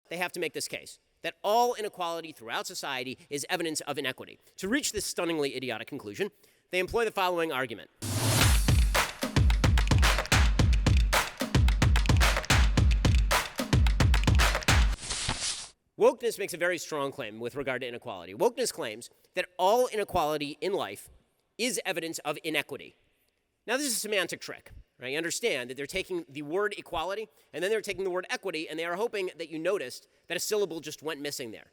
They have to make this case that all inequality throughout society is evidence of inequity. To reach this stunningly idiotic conclusion, they employ the following argument. Wokeness makes a very strong claim with regard to inequality. Wokeness claims that all inequality in life is evidence of inequity. Now, this is a semantic trick, right? You understand that they're taking the word equality, and then they're taking the word equity, and they are hoping that you noticed that a syllable just went missing there.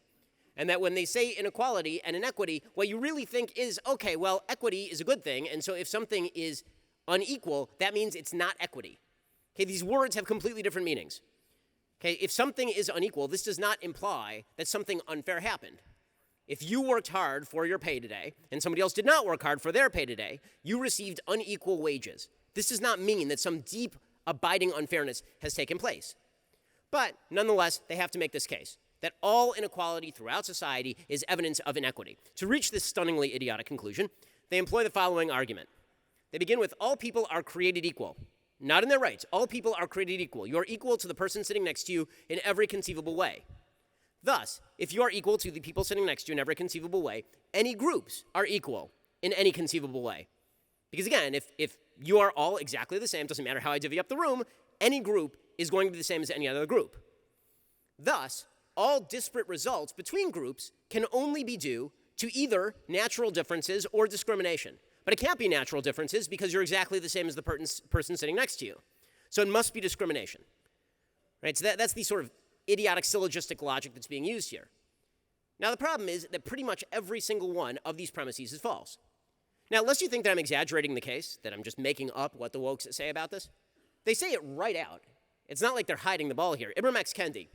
And that when they say inequality and inequity, what you really think is, okay, well, equity is a good thing, and so if something is unequal, that means it's not equity. Okay, these words have completely different meanings. Okay, if something is unequal, this does not imply that something unfair happened. If you worked hard for your pay today and somebody else did not work hard for their pay today, you received unequal wages. This does not mean that some deep, abiding unfairness has taken place. But nonetheless, they have to make this case that all inequality throughout society is evidence of inequity. To reach this stunningly idiotic conclusion, they employ the following argument. They begin with, all people are created equal. Not in their rights. All people are created equal. You are equal to the person sitting next to you in every conceivable way. Thus, if you are equal to the people sitting next to you in every conceivable way, any groups are equal in any conceivable way. Because again, if you are all exactly the same, doesn't matter how I divvy up the room, any group is going to be the same as any other group. Thus, all disparate results between groups can only be due to either natural differences or discrimination. But it can't be natural differences because you're exactly the same as the person sitting next to you. So it must be discrimination. Right? So that's the sort of idiotic syllogistic logic that's being used here. Now the problem is that pretty much every single one of these premises is false. Now, lest you think that I'm exaggerating the case, that I'm just making up what the wokes say about this, they say it right out. It's not like they're hiding the ball here. Ibram X. Kendi,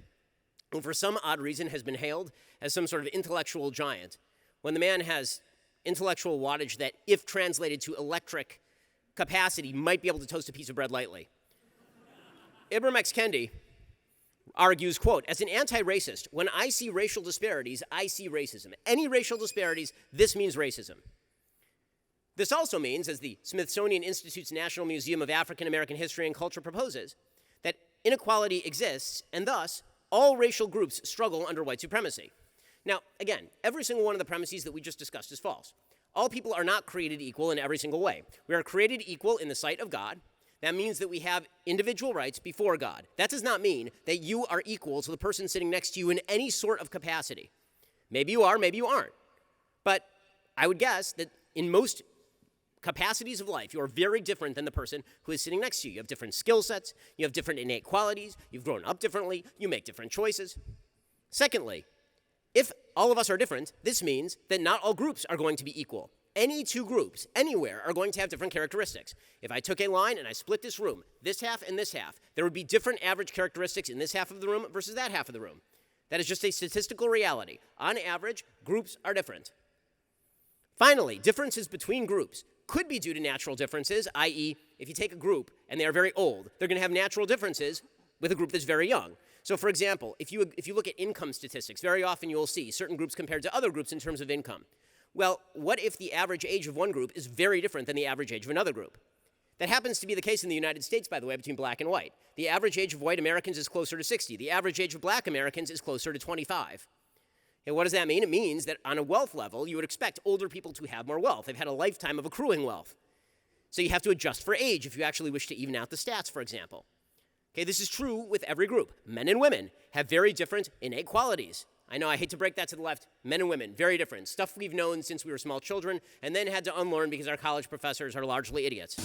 who for some odd reason has been hailed as some sort of intellectual giant, when the man has intellectual wattage that, if translated to electric capacity, might be able to toast a piece of bread lightly. Ibram X. Kendi argues, quote, as an anti-racist, when I see racial disparities, I see racism. Any racial disparities, this means racism. This also means, as the Smithsonian Institute's National Museum of African American History and Culture proposes, that inequality exists, and thus, all racial groups struggle under white supremacy. Now, again, every single one of the premises that we just discussed is false. All people are not created equal in every single way. We are created equal in the sight of God. That means that we have individual rights before God. That does not mean that you are equal to the person sitting next to you in any sort of capacity. Maybe you are, maybe you aren't. But I would guess that in most capacities of life, you are very different than the person who is sitting next to you. You have different skill sets, you have different innate qualities, you've grown up differently, you make different choices. Secondly, if all of us are different, this means that not all groups are going to be equal. Any two groups, anywhere, are going to have different characteristics. If I took a line and I split this room, this half and this half, there would be different average characteristics in this half of the room versus that half of the room. That is just a statistical reality. On average, groups are different. Finally, differences between groups could be due to natural differences, i.e., if you take a group and they are very old, they're going to have natural differences with a group that's very young. So for example, if you look at income statistics, very often you'll see certain groups compared to other groups in terms of income. Well, what if the average age of one group is very different than the average age of another group? That happens to be the case in the United States, by the way, between black and white. The average age of white Americans is closer to 60. The average age of black Americans is closer to 25. And what does that mean? It means that on a wealth level, you would expect older people to have more wealth. They've had a lifetime of accruing wealth. So you have to adjust for age if you actually wish to even out the stats, for example. Okay, this is true with every group. Men and women have very different innate qualities. I know I hate to break that to the left. Men and women, very different. Stuff we've known since we were small children and then had to unlearn because our college professors are largely idiots.